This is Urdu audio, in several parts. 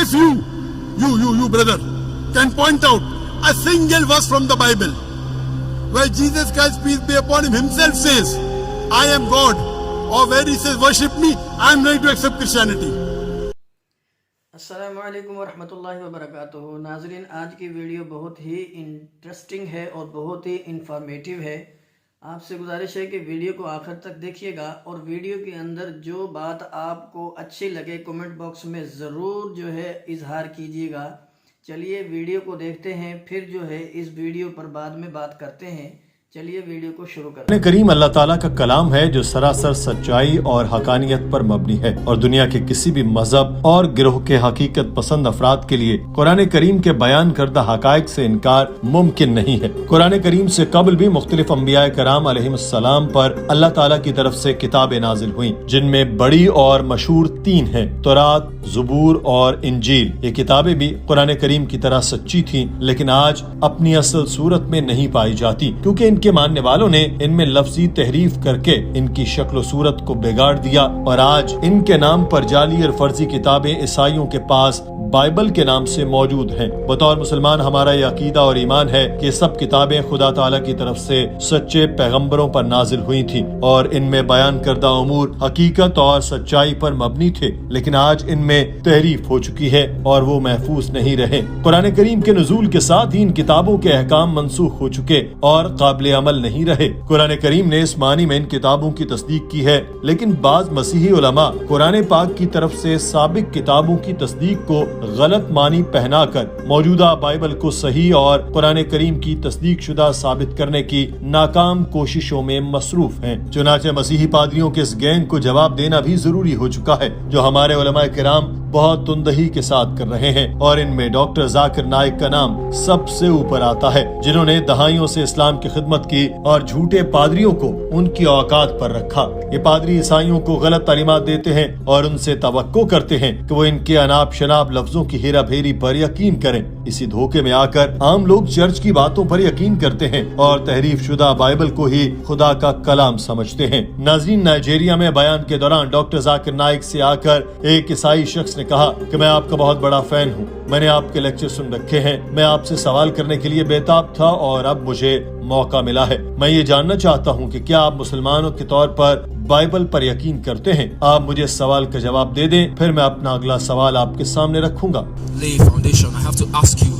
If you brother, can point out a single verse from the Bible where Jesus Christ, peace be upon him, himself says, I am God, or where he says, worship me, I am ready to accept Christianity. السلام علیکم ورحمۃ اللہ وبرکاتہ. ناظرین، آج کی ویڈیو بہت ہی انٹرسٹنگ ہے اور بہت ہی انفارمیٹیو ہے. آپ سے گزارش ہے کہ ویڈیو کو آخر تک دیکھیے گا اور ویڈیو کے اندر جو بات آپ کو اچھی لگے کمنٹ باکس میں ضرور اظہار کیجیے گا. چلیے ویڈیو کو دیکھتے ہیں، پھر اس ویڈیو پر بعد میں بات کرتے ہیں. چلیے ویڈیو کو شروع کرتے ہیں. قرآن کریم اللہ تعالیٰ کا کلام ہے جو سراسر سچائی اور حقانیت پر مبنی ہے، اور دنیا کے کسی بھی مذہب اور گروہ کے حقیقت پسند افراد کے لیے قرآن کریم کے بیان کردہ حقائق سے انکار ممکن نہیں ہے. قرآن کریم سے قبل بھی مختلف انبیاء کرام علیہ السلام پر اللہ تعالیٰ کی طرف سے کتابیں نازل ہوئیں، جن میں بڑی اور مشہور 3 ہیں: تورات، زبور اور انجیل. یہ کتابیں بھی قرآن کریم کی طرح سچی تھیں، لیکن آج اپنی اصل صورت میں نہیں پائی جاتی، کیونکہ ان کے ماننے والوں نے ان میں لفظی تحریف کر کے ان کی شکل و صورت کو بگاڑ دیا، اور آج ان کے نام پر جعلی اور فرضی کتابیں عیسائیوں کے پاس بائبل کے نام سے موجود ہیں. بطور مسلمان ہمارا یہ عقیدہ اور ایمان ہے کہ سب کتابیں خدا تعالیٰ کی طرف سے سچے پیغمبروں پر نازل ہوئی تھیں، اور ان میں بیان کردہ امور حقیقت اور سچائی پر مبنی تھے، لیکن آج ان میں تحریف ہو چکی ہے اور وہ محفوظ نہیں رہے. قرآن کریم کے نزول کے ساتھ ہی ان کتابوں کے احکام منسوخ ہو چکے اور قابل عمل نہیں رہے. قرآن کریم نے اس معنی میں ان کتابوں کی تصدیق کی ہے، لیکن بعض مسیحی علماء قرآن پاک کی طرف سے سابق کتابوں کی تصدیق کو غلط معنی پہنا کر موجودہ بائبل کو صحیح اور قرآن کریم کی تصدیق شدہ ثابت کرنے کی ناکام کوششوں میں مصروف ہیں. چنانچہ مسیحی پادریوں کے اس گینگ کو جواب دینا بھی ضروری ہو چکا ہے، جو ہمارے علماء کرام بہت تندہی کے ساتھ کر رہے ہیں، اور ان میں ڈاکٹر ذاکر نائک کا نام سب سے اوپر آتا ہے، جنہوں نے دہائیوں سے اسلام کی خدمت کی اور جھوٹے پادریوں کو ان کی اوقات پر رکھا. یہ پادری عیسائیوں کو غلط تعلیمات دیتے ہیں اور ان سے توقع کرتے ہیں کہ وہ ان کے اناب شناب لفظوں کی ہیرا پھیری پر یقین کریں. اسی دھوکے میں آ کر عام لوگ چرچ کی باتوں پر یقین کرتے ہیں اور تحریف شدہ بائبل کو ہی خدا کا کلام سمجھتے ہیں. ناظرین، نائجیریا میں بیان کے دوران ڈاکٹر ذاکر نائک سے آ کر ایک عیسائی شخص نے کہا کہ میں آپ کا بہت بڑا فین ہوں، میں نے آپ کے لیکچر سن رکھے ہیں، میں آپ سے سوال کرنے کے لیے بےتاب تھا اور اب مجھے موقع ملا ہے. میں یہ جاننا چاہتا ہوں کہ کیا آپ مسلمانوں کے طور پر بائبل پر یقین کرتے ہیں؟ آپ مجھے اس سوال کا جواب دے دیں، پھر میں اپنا اگلا سوال آپ کے سامنے رکھوں گا. Foundation, I have to ask you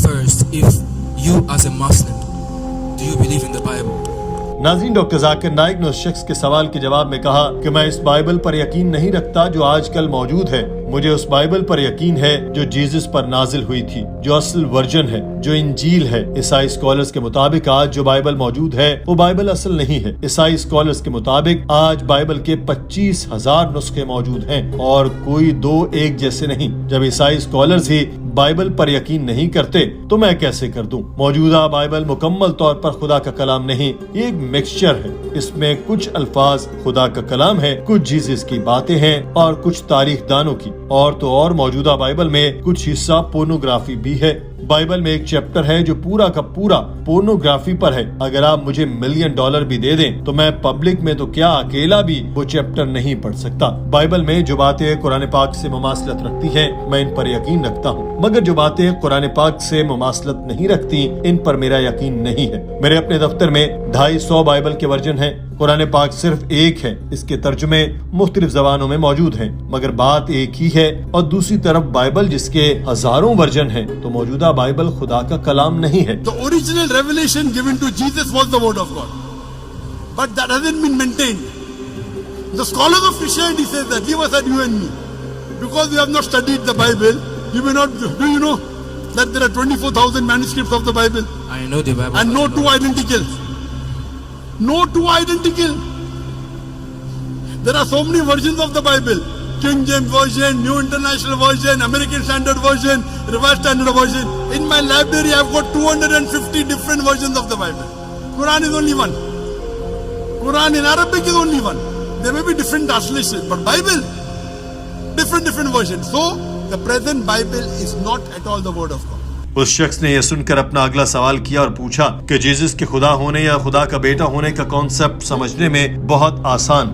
first, if you as a Muslim, do you believe in the Bible? ناظرین، ڈاکٹر ذاکر نائک نے اس شخص کے سوال کے جواب میں کہا کہ میں اس بائبل پر یقین نہیں رکھتا جو آج کل موجود ہے. مجھے اس بائبل پر یقین ہے جو جیزس پر نازل ہوئی تھی، جو اصل ورژن ہے، جو انجیل ہے. عیسائی اسکالرز کے مطابق آج جو بائبل موجود ہے وہ بائبل اصل نہیں ہے. عیسائی اسکالرز کے مطابق آج بائبل کے 25,000 نسخے موجود ہیں اور کوئی 2 ایک جیسے نہیں. جب عیسائی اسکالرز ہی بائبل پر یقین نہیں کرتے تو میں کیسے کر دوں؟ موجودہ بائبل مکمل طور پر خدا کا کلام نہیں، یہ ایک مکسچر ہے. اس میں کچھ الفاظ خدا کا کلام ہے، کچھ جیزس کی باتیں ہیں اور کچھ تاریخ دانوں کی، اور تو اور موجودہ بائبل میں کچھ حصہ پورنوگرافی بھی ہے. بائبل میں ایک چیپٹر ہے جو پورا کا پورا پورنوگرافی پر ہے. اگر آپ مجھے $1 ملین بھی دے دیں تو میں پبلک میں تو کیا اکیلا بھی وہ چیپٹر نہیں پڑھ سکتا. بائبل میں جو باتیں قرآن پاک سے مماثلت رکھتی ہیں میں ان پر یقین رکھتا ہوں، مگر جو باتیں قرآن پاک سے مماثلت نہیں رکھتی ان پر میرا یقین نہیں ہے. میرے اپنے دفتر میں 250 بائبل کے ورژن ہیں. قرآن پاک صرف ایک ہے، اس کے ترجمے مختلف زبانوں میں موجود ہیں، مگر بات ایک ہی ہے. اور دوسری طرف بائبل جس کے ہزاروں ورژن ہیں، تو موجودہ بائبل خدا کا کلام نہیں ہے. The original revelation given to Jesus was the word of God, but that hasn't been maintained. The scholars of Christianity say that, leave aside you and me, because we have not studied the Bible. You may not. Do you know that there are 24,000 manuscripts of the Bible? I know the Bible, and no 2 identical. No 2 identical. There are so many versions of the Bible: King James Version, New International Version, American Standard Version, Revised Standard Version. In my library, I've got 250 different versions of the Bible. Quran is only one. Quran in Arabic is only one. There may be different translations, but Bible, different versions. So, the present Bible is not at all the word of God. اس شخص نے یہ سن کر اپنا اگلا سوال کیا اور پوچھا کہ جیزس کے خدا ہونے یا خدا کا بیٹا ہونے کا کانسیپٹ سمجھنے میں بہت آسان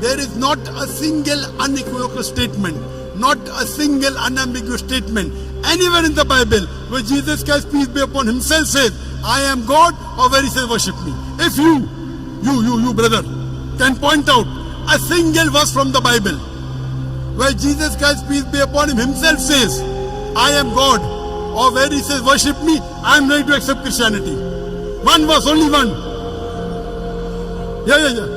There is not a single unequivocal statement, not a single unambiguous statement anywhere in the Bible where Jesus Christ, peace be upon himself, says, I am God, or where he says, worship me. If you brother, can point out a single verse from the Bible where Jesus Christ, peace be upon him, himself says, I am God, or where he says, worship me, I am ready to accept Christianity. One verse, only one. Yeah.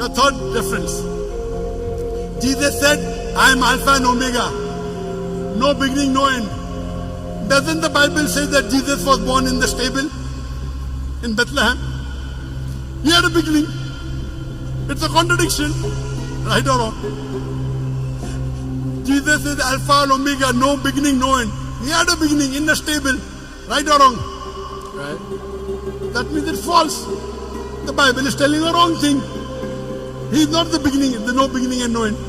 The third difference, Jesus said, I am Alpha and Omega, no beginning, no end. Doesn't the Bible say that Jesus was born in the stable in Bethlehem? He had a beginning. It's a contradiction, right or wrong? Jesus is Alpha and Omega, no beginning, no end. He had a beginning in the stable, right or wrong? Right. That means it's false. The Bible is telling a wrong thing. He is not the beginning, there's no beginning and no end.